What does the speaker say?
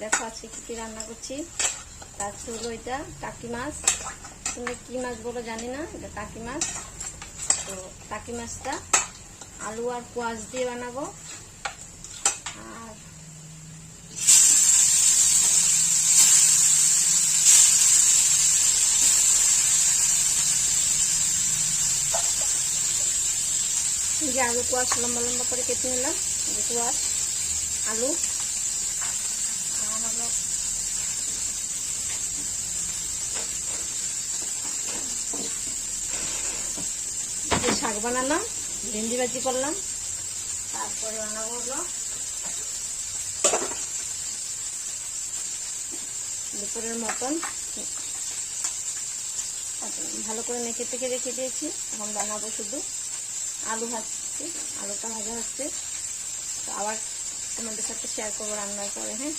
দেখো আজকে কী রান্না করছি। তার হলো এটা টাকি মাছ, তোমরা কী মাছ বলো জানি না, এটা টাকি মাছ। তো টাকি মাছটা আলু আর পেঁয়াজ দিয়ে বানাবো। আর যে আলু পেঁয়াজ লম্বা লম্বা করে কেটে নিলাম, যে পেঁয়াজ আলু আর হলো শাক বানালাম, ভেন্ডি ভাজি করলাম। তারপরে বানাবো হলো দুপুরের মতন ভালো করে মেখে টেখে রেখে দিয়েছি। এখন বানাবো শুধু আলু ভাজছি, আলুটা ভাজা হচ্ছে। তো আবার তোমাদের সাথে শেয়ার করবো রান্নার পরে। হ্যাঁ।